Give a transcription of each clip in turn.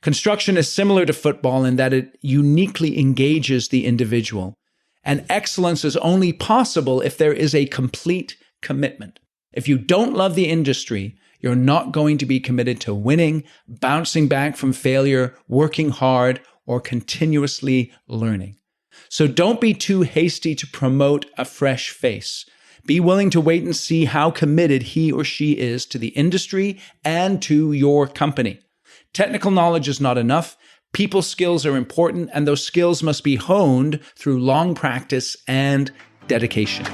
Construction is similar to football in that it uniquely engages the individual. And excellence is only possible if there is a complete commitment. If you don't love the industry, you're not going to be committed to winning, bouncing back from failure, working hard, or continuously learning. So don't be too hasty to promote a fresh face. Be willing to wait and see how committed he or she is to the industry and to your company. Technical knowledge is not enough. People skills are important, and those skills must be honed through long practice and dedication.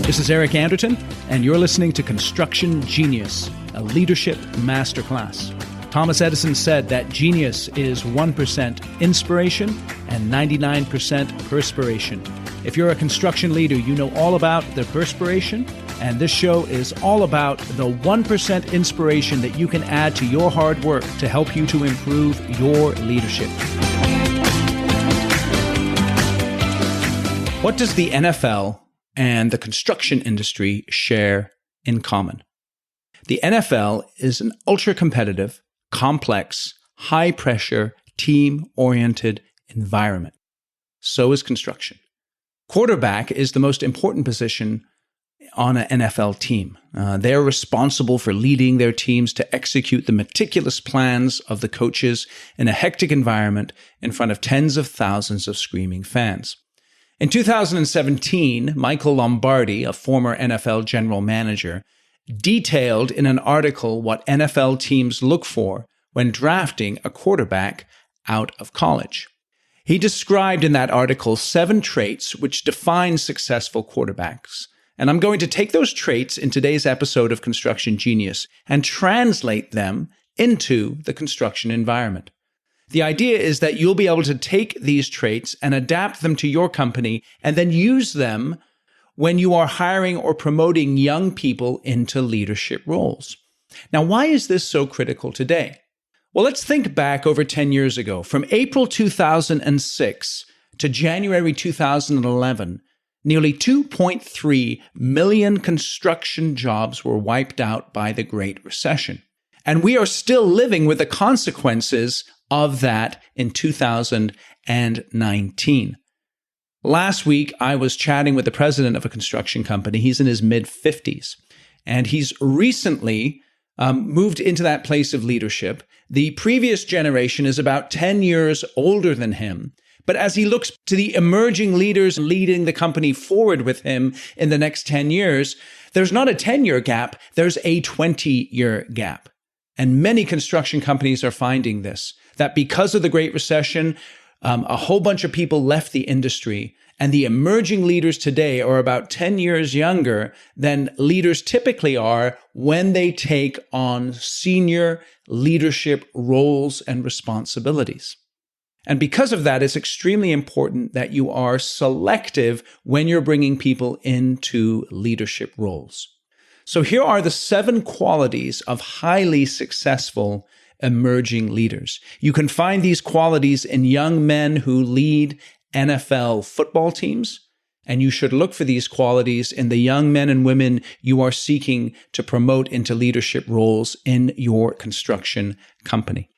This is Eric Anderton, and you're listening to Construction Genius, a leadership masterclass. Thomas Edison said that genius is 1% inspiration and 99% perspiration. If you're a construction leader, you know all about the perspiration, and this show is all about the 1% inspiration that you can add to your hard work to help you to improve your leadership. What does the NFL and the construction industry share in common? The NFL is an ultra-competitive, complex, high-pressure, team-oriented environment. So is construction. Quarterback is the most important position on an NFL team. They're responsible for leading their teams to execute the meticulous plans of the coaches in a hectic environment in front of tens of thousands of screaming fans. In 2017, Michael Lombardi, a former NFL general manager, detailed in an article what NFL teams look for when drafting a quarterback out of college. He described in that article 7 traits which define successful quarterbacks. And I'm going to take those traits in today's episode of Construction Genius and translate them into the construction environment. The idea is that you'll be able to take these traits and adapt them to your company and then use them when you are hiring or promoting young people into leadership roles. Now, why is this so critical today? Well, let's think back over 10 years ago. From April 2006 to January 2011, nearly 2.3 million construction jobs were wiped out by the Great Recession. And we are still living with the consequences of that in 2019. Last week, I was chatting with the president of a construction company. He's in his mid-50s, and he's recently moved into that place of leadership. The previous generation is about 10 years older than him. But as he looks to the emerging leaders leading the company forward with him in the next 10 years, there's not a 10-year gap, there's a 20-year gap. And many construction companies are finding this, that because of the Great Recession, a whole bunch of people left the industry, and the emerging leaders today are about 10 years younger than leaders typically are when they take on senior leadership roles and responsibilities. And because of that, it's extremely important that you are selective when you're bringing people into leadership roles. So here are the 7 qualities of highly successful emerging leaders. You can find these qualities in young men who lead NFL football teams, and you should look for these qualities in the young men and women you are seeking to promote into leadership roles in your construction company.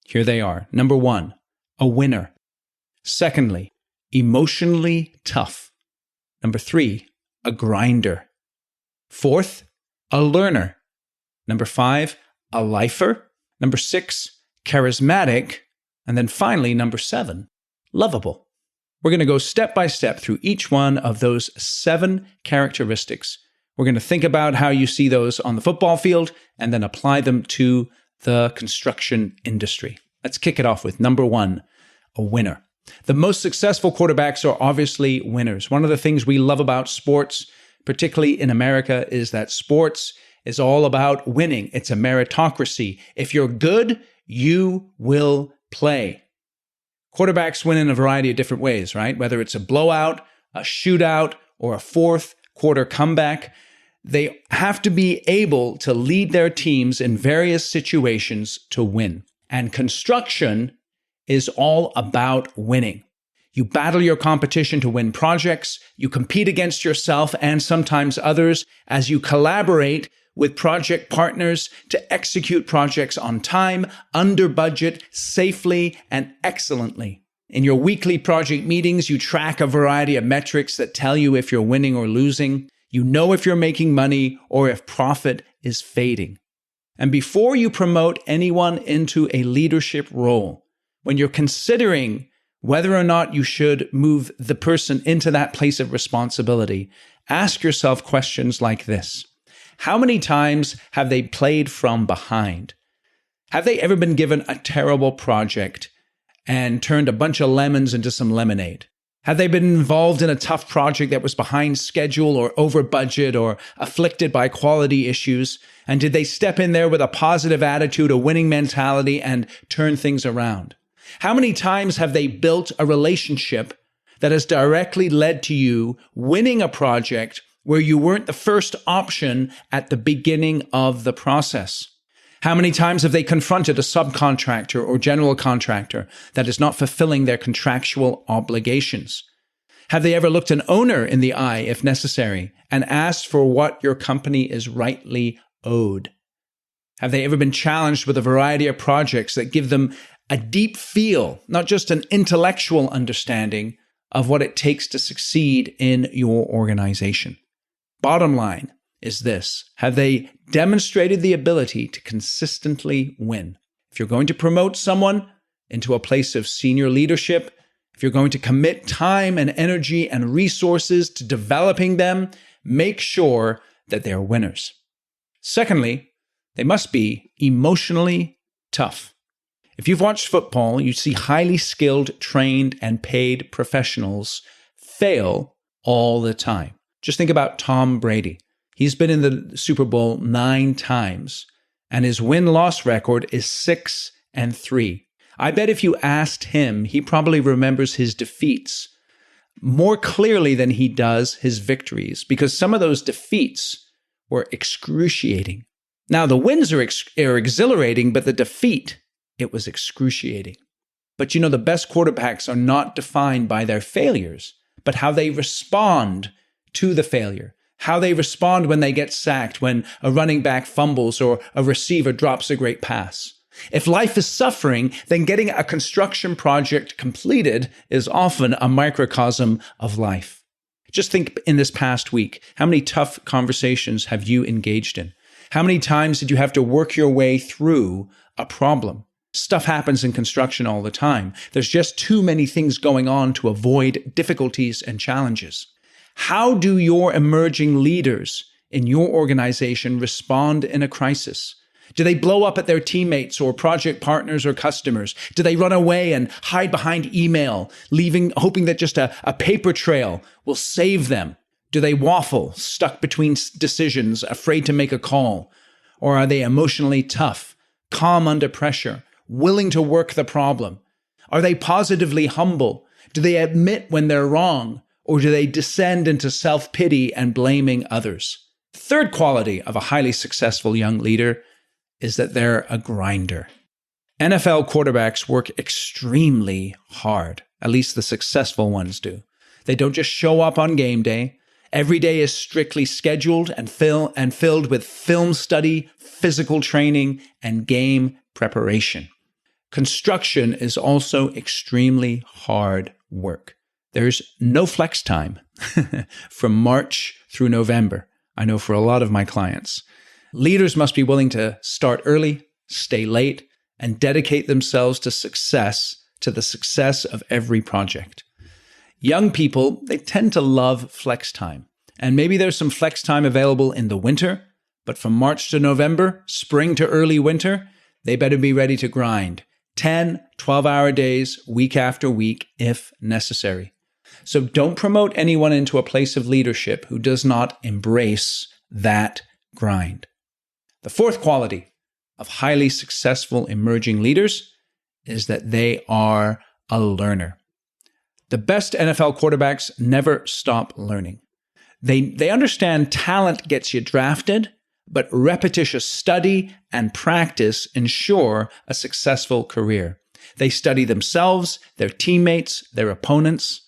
Here they are. Number 1, a winner. Secondly, emotionally tough. Number 3, a grinder. 4th, a learner. Number 5, a lifer. Number 6, charismatic. And then finally, number 7, lovable. We're going to go step by step through each one of those 7 characteristics. We're going to think about how you see those on the football field and then apply them to the construction industry. Let's kick it off with number 1, a winner. The most successful quarterbacks are obviously winners. One of the things we love about sports, particularly in America, is that sports is all about winning. It's a meritocracy. If you're good, you will play. Quarterbacks win in a variety of different ways, right? Whether it's a blowout, a shootout, or a fourth quarter comeback, they have to be able to lead their teams in various situations to win. And construction is all about winning. You battle your competition to win projects. You compete against yourself and sometimes others as you collaborate with project partners to execute projects on time, under budget, safely, and excellently. In your weekly project meetings, you track a variety of metrics that tell you if you're winning or losing. You know if you're making money or if profit is fading. And before you promote anyone into a leadership role, when you're considering whether or not you should move the person into that place of responsibility, ask yourself questions like this. How many times have they played from behind? Have they ever been given a terrible project and turned a bunch of lemons into some lemonade? Have they been involved in a tough project that was behind schedule or over budget or afflicted by quality issues? And did they step in there with a positive attitude, a winning mentality, and turn things around? How many times have they built a relationship that has directly led to you winning a project where you weren't the first option at the beginning of the process? How many times have they confronted a subcontractor or general contractor that is not fulfilling their contractual obligations? Have they ever looked an owner in the eye, if necessary, and asked for what your company is rightly owed? Have they ever been challenged with a variety of projects that give them a deep feel, not just an intellectual understanding of what it takes to succeed in your organization? Bottom line is this: have they demonstrated the ability to consistently win? If you're going to promote someone into a place of senior leadership, if you're going to commit time and energy and resources to developing them, make sure that they're winners. Secondly, they must be emotionally tough. If you've watched football, you see highly skilled, trained, and paid professionals fail all the time. Just think about Tom Brady. He's been in the Super Bowl 9 times, and his win-loss record is 6-3. I bet if you asked him, he probably remembers his defeats more clearly than he does his victories, because some of those defeats were excruciating. Now, the wins are exhilarating, but the defeat, it was excruciating. But you know, the best quarterbacks are not defined by their failures, but how they respond to the failure. How they respond when they get sacked, when a running back fumbles or a receiver drops a great pass. If life is suffering, then getting a construction project completed is often a microcosm of life. Just think in this past week, how many tough conversations have you engaged in? How many times did you have to work your way through a problem? Stuff happens in construction all the time. There's just too many things going on to avoid difficulties and challenges. How do your emerging leaders in your organization respond in a crisis? Do they blow up at their teammates or project partners or customers? Do they run away and hide behind email, hoping that just a paper trail will save them? Do they waffle, stuck between decisions, afraid to make a call? Or are they emotionally tough, calm under pressure, willing to work the problem? Are they positively humble? Do they admit when they're wrong? Or do they descend into self-pity and blaming others? The third quality of a highly successful young leader is that they're a grinder. NFL quarterbacks work extremely hard. At least the successful ones do. They don't just show up on game day. Every day is strictly scheduled and filled with film study, physical training, and game preparation. Construction is also extremely hard work. There's no flex time from March through November. I know for a lot of my clients. Leaders must be willing to start early, stay late, and dedicate themselves to the success of every project. Young people, they tend to love flex time. And maybe there's some flex time available in the winter, but from March to November, spring to early winter, they better be ready to grind 10, 12-hour days, week after week, if necessary. So don't promote anyone into a place of leadership who does not embrace that grind. The fourth quality of highly successful emerging leaders is that they are a learner. The best NFL quarterbacks never stop learning. They understand talent gets you drafted, but repetitious study and practice ensure a successful career. They study themselves, their teammates, their opponents.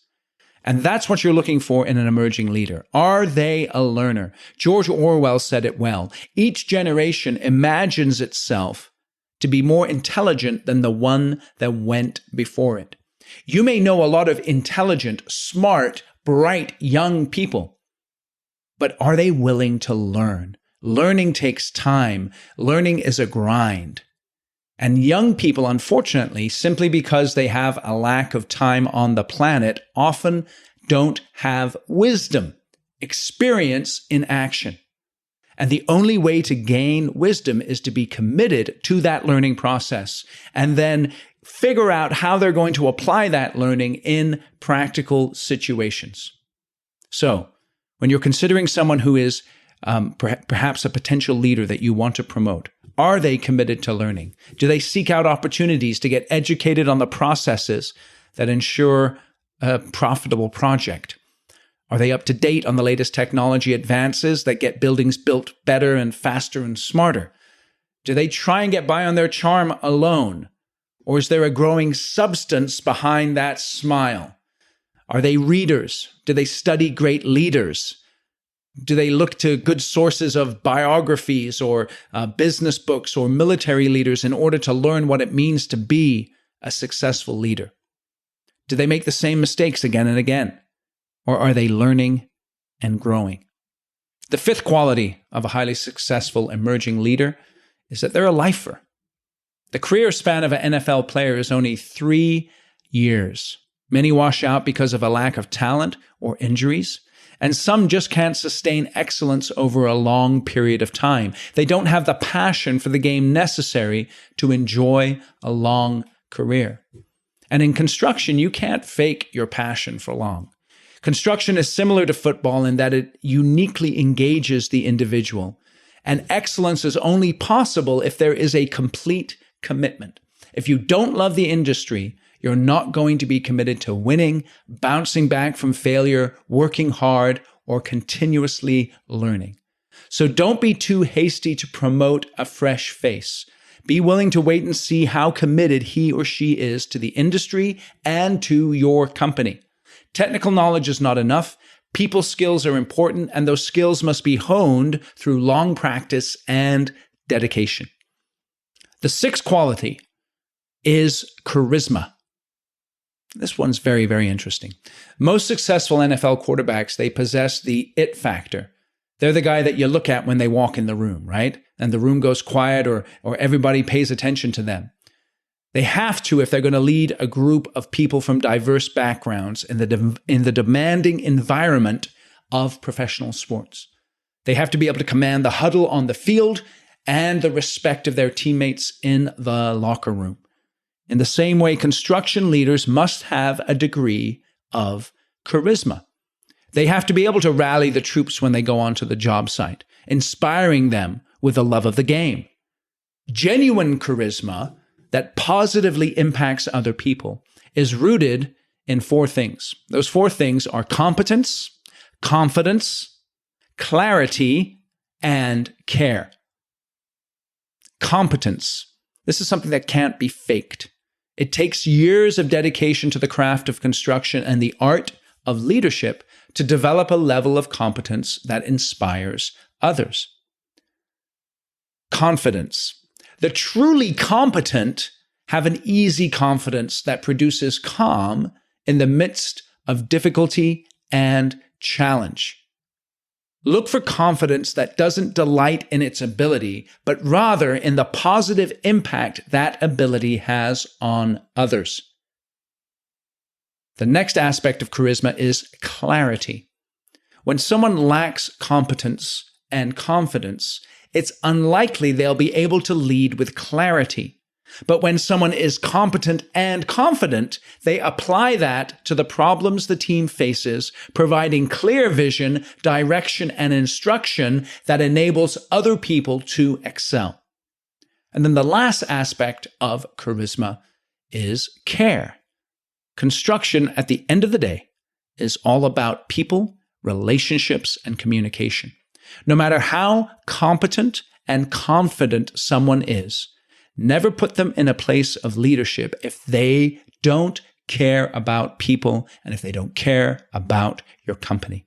And that's what you're looking for in an emerging leader. Are they a learner? George Orwell said it well. Each generation imagines itself to be more intelligent than the one that went before it. You may know a lot of intelligent, smart, bright, young people, but are they willing to learn? Learning takes time. Learning is a grind. And young people, unfortunately, simply because they have a lack of time on the planet, often don't have wisdom, experience in action. And the only way to gain wisdom is to be committed to that learning process and then figure out how they're going to apply that learning in practical situations. So, when you're considering someone who is perhaps a potential leader that you want to promote, are they committed to learning? Do they seek out opportunities to get educated on the processes that ensure a profitable project? Are they up to date on the latest technology advances that get buildings built better and faster and smarter? Do they try and get by on their charm alone? Or is there a growing substance behind that smile? Are they readers? Do they study great leaders? Do they look to good sources of biographies or business books or military leaders in order to learn what it means to be a successful leader? Do they make the same mistakes again and again? Or are they learning and growing? The fifth quality of a highly successful emerging leader is that they're a lifer. The career span of an NFL player is only 3 years. Many wash out because of a lack of talent or injuries. And some just can't sustain excellence over a long period of time. They don't have the passion for the game necessary to enjoy a long career. And in construction, you can't fake your passion for long. Construction is similar to football in that it uniquely engages the individual. And excellence is only possible if there is a complete commitment. If you don't love the industry, you're not going to be committed to winning, bouncing back from failure, working hard, or continuously learning. So don't be too hasty to promote a fresh face. Be willing to wait and see how committed he or she is to the industry and to your company. Technical knowledge is not enough. People skills are important, and those skills must be honed through long practice and dedication. The sixth quality is charisma. This one's very, very interesting. Most successful NFL quarterbacks, they possess the it factor. They're the guy that you look at when they walk in the room, right? And the room goes quiet or everybody pays attention to them. They have to if they're going to lead a group of people from diverse backgrounds in the demanding environment of professional sports. They have to be able to command the huddle on the field and the respect of their teammates in the locker room. In the same way, construction leaders must have a degree of charisma. They have to be able to rally the troops when they go onto the job site, inspiring them with a love of the game. Genuine charisma that positively impacts other people is rooted in 4 things. Those 4 things are competence, confidence, clarity, and care. Competence. This is something that can't be faked. It takes years of dedication to the craft of construction and the art of leadership to develop a level of competence that inspires others. Confidence. The truly competent have an easy confidence that produces calm in the midst of difficulty and challenge. Look for confidence that doesn't delight in its ability, but rather in the positive impact that ability has on others. The next aspect of charisma is clarity. When someone lacks competence and confidence, it's unlikely they'll be able to lead with clarity. But when someone is competent and confident, they apply that to the problems the team faces, providing clear vision, direction, and instruction that enables other people to excel. And then the last aspect of charisma is care. Construction, at the end of the day, is all about people, relationships, and communication. No matter how competent and confident someone is, never put them in a place of leadership if they don't care about people and if they don't care about your company.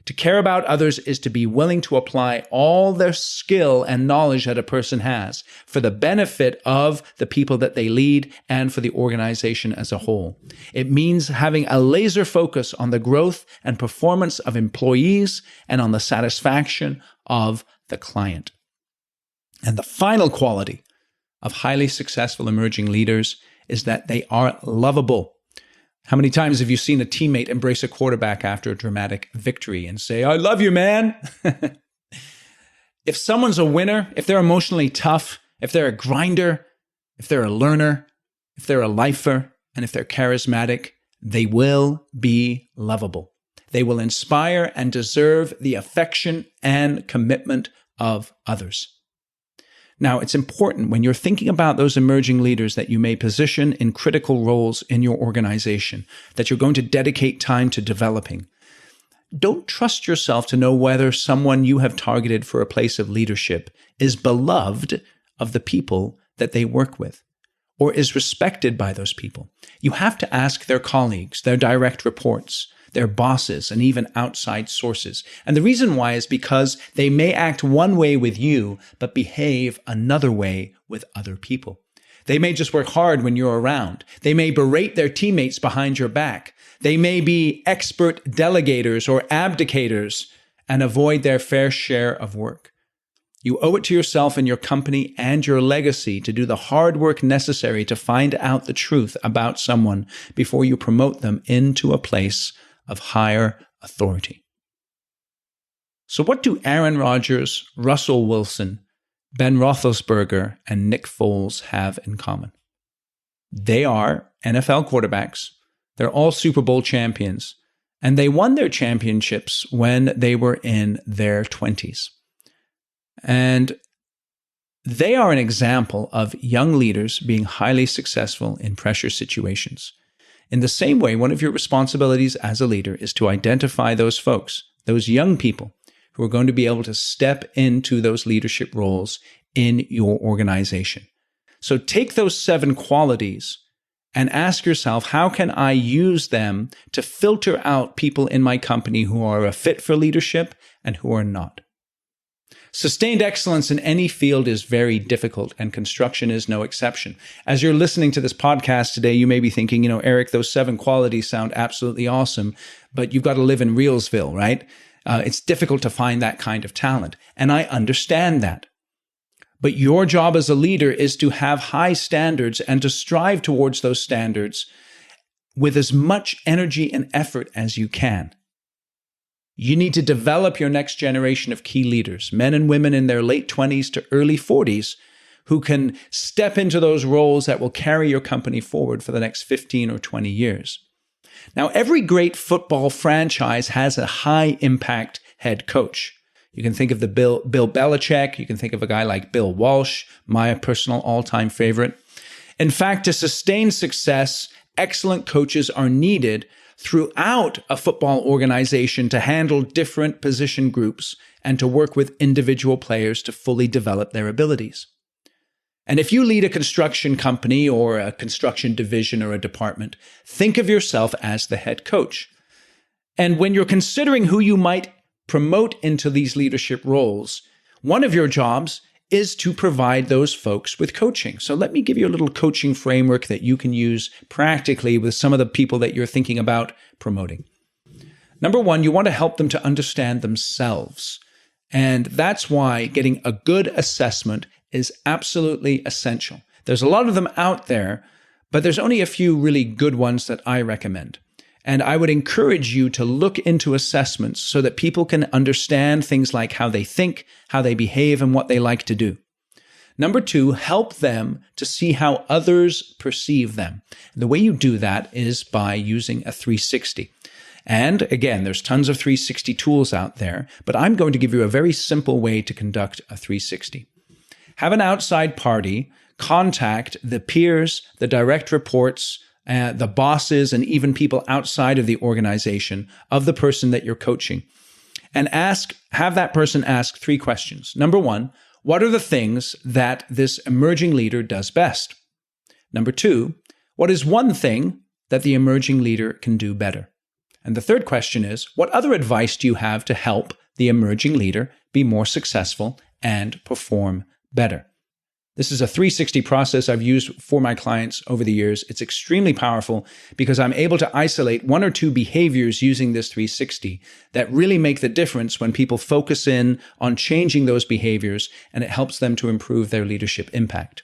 To care about others is to be willing to apply all their skill and knowledge that a person has for the benefit of the people that they lead and for the organization as a whole. It means having a laser focus on the growth and performance of employees and on the satisfaction of the client. And the final quality of highly successful emerging leaders is that they are lovable. How many times have you seen a teammate embrace a quarterback after a dramatic victory and say, "I love you, man"? If someone's a winner, if they're emotionally tough, if they're a grinder, if they're a learner, if they're a lifer, and if they're charismatic, they will be lovable. They will inspire and deserve the affection and commitment of others. Now, it's important when you're thinking about those emerging leaders that you may position in critical roles in your organization, that you're going to dedicate time to developing. Don't trust yourself to know whether someone you have targeted for a place of leadership is beloved of the people that they work with, or is respected by those people. You have to ask their colleagues, their direct reports, their bosses, and even outside sources. And the reason why is because they may act one way with you, but behave another way with other people. They may just work hard when you're around. They may berate their teammates behind your back. They may be expert delegators or abdicators and avoid their fair share of work. You owe it to yourself and your company and your legacy to do the hard work necessary to find out the truth about someone before you promote them into a place of higher authority. So what do Aaron Rodgers, Russell Wilson, Ben Roethlisberger, and Nick Foles have in common? They are NFL quarterbacks. They're all Super Bowl champions, and they won their championships when they were in their 20s. And they are an example of young leaders being highly successful in pressure situations. In the same way, one of your responsibilities as a leader is to identify those folks, those young people who are going to be able to step into those leadership roles in your organization. So take those 7 qualities and ask yourself, how can I use them to filter out people in my company who are a fit for leadership and who are not? Sustained excellence in any field is very difficult, and construction is no exception. As you're listening to this podcast today, you may be thinking, Eric, those 7 qualities sound absolutely awesome, but you've got to live in Reelsville, right? It's difficult to find that kind of talent, and I understand that. But your job as a leader is to have high standards and to strive towards those standards with as much energy and effort as you can. You need to develop your next generation of key leaders, men and women in their late 20s to early 40s, who can step into those roles that will carry your company forward for the next 15 or 20 years. Now, every great football franchise has a high-impact head coach. You can think of the Bill Belichick. You can think of a guy like Bill Walsh, my personal all-time favorite. In fact, to sustain success, excellent coaches are needed throughout a football organization to handle different position groups and to work with individual players to fully develop their abilities. And if you lead a construction company or a construction division or a department, think of yourself as the head coach. And when you're considering who you might promote into these leadership roles, one of your jobs is to provide those folks with coaching. So let me give you a little coaching framework that you can use practically with some of the people that you're thinking about promoting. Number 1, you want to help them to understand themselves. And that's why getting a good assessment is absolutely essential. There's a lot of them out there, but there's only a few really good ones that I recommend. And I would encourage you to look into assessments so that people can understand things like how they think, how they behave, and what they like to do. Number 2, help them to see how others perceive them. The way you do that is by using a 360. And again, there's tons of 360 tools out there, but I'm going to give you a very simple way to conduct a 360. Have an outside party contact the peers, the direct reports, the bosses, and even people outside of the organization of the person that you're coaching. And have that person ask 3 questions. Number 1, what are the things that this emerging leader does best? Number 2, what is one thing that the emerging leader can do better? And the third question is, what other advice do you have to help the emerging leader be more successful and perform better? This is a 360 process I've used for my clients over the years. It's extremely powerful because I'm able to isolate one or two behaviors using this 360 that really make the difference when people focus in on changing those behaviors, and it helps them to improve their leadership impact.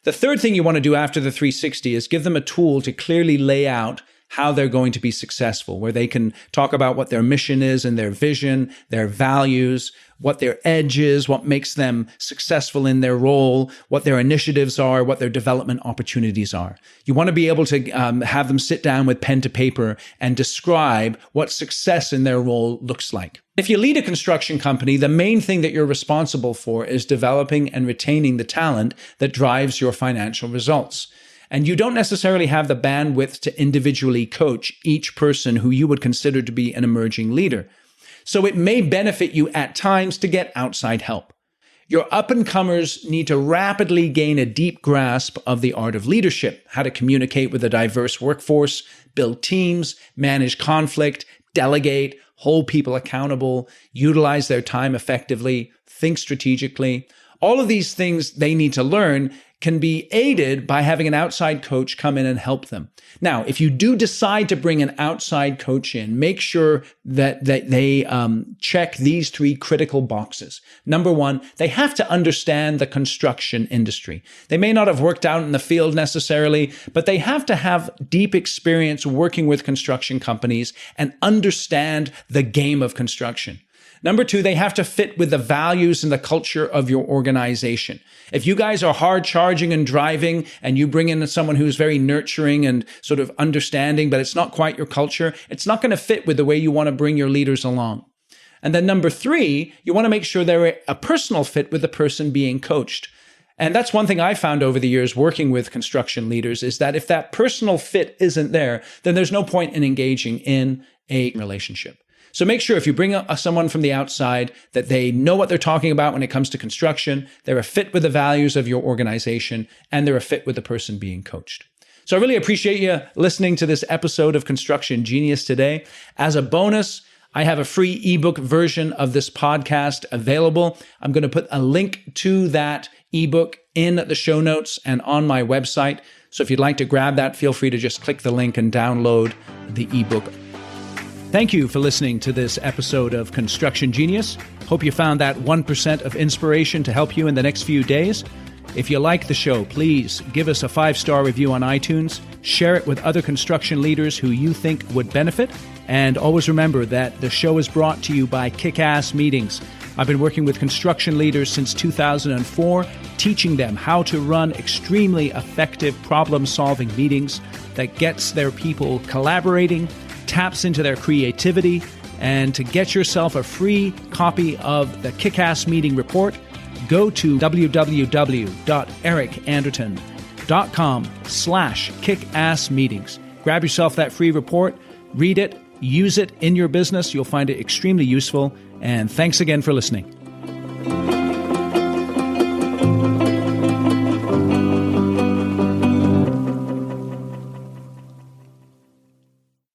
The third thing you want to do after the 360 is give them a tool to clearly lay out how they're going to be successful, where they can talk about what their mission is and their vision, their values, what their edge is, what makes them successful in their role, what their initiatives are, what their development opportunities are. You want to be able to have them sit down with pen to paper and describe what success in their role looks like. If you lead a construction company, the main thing that you're responsible for is developing and retaining the talent that drives your financial results. And you don't necessarily have the bandwidth to individually coach each person who you would consider to be an emerging leader. So it may benefit you at times to get outside help. Your up-and-comers need to rapidly gain a deep grasp of the art of leadership, how to communicate with a diverse workforce, build teams, manage conflict, delegate, hold people accountable, utilize their time effectively, think strategically. All of these things they need to learn can be aided by having an outside coach come in and help them. Now, if you do decide to bring an outside coach in, make sure that they check these three critical boxes. Number one, they have to understand the construction industry. They may not have worked out in the field necessarily, but they have to have deep experience working with construction companies and understand the game of construction. Number two, they have to fit with the values and the culture of your organization. If you guys are hard charging and driving and you bring in someone who's very nurturing and sort of understanding, but it's not quite your culture, it's not going to fit with the way you want to bring your leaders along. And then number three, you want to make sure they're a personal fit with the person being coached. And that's one thing I found over the years working with construction leaders is that if that personal fit isn't there, then there's no point in engaging in a relationship. So make sure if you bring someone from the outside that they know what they're talking about when it comes to construction, they're a fit with the values of your organization, and they're a fit with the person being coached. So I really appreciate you listening to this episode of Construction Genius today. As a bonus, I have a free ebook version of this podcast available. I'm going to put a link to that ebook in the show notes and on my website. So if you'd like to grab that, feel free to just click the link and download the ebook. Thank you for listening to this episode of Construction Genius. Hope you found that 1% of inspiration to help you in the next few days. If you like the show, please give us a 5-star review on iTunes, share it with other construction leaders who you think would benefit, and always remember that the show is brought to you by Kick-Ass Meetings. I've been working with construction leaders since 2004, teaching them how to run extremely effective problem-solving meetings that gets their people collaborating, taps into their creativity. And to get yourself a free copy of the Kick-Ass Meeting Report, go to www.ericanderton.com/kickassmeetings. Grab yourself that free report, read it, use it in your business. You'll find it extremely useful. And thanks again for listening.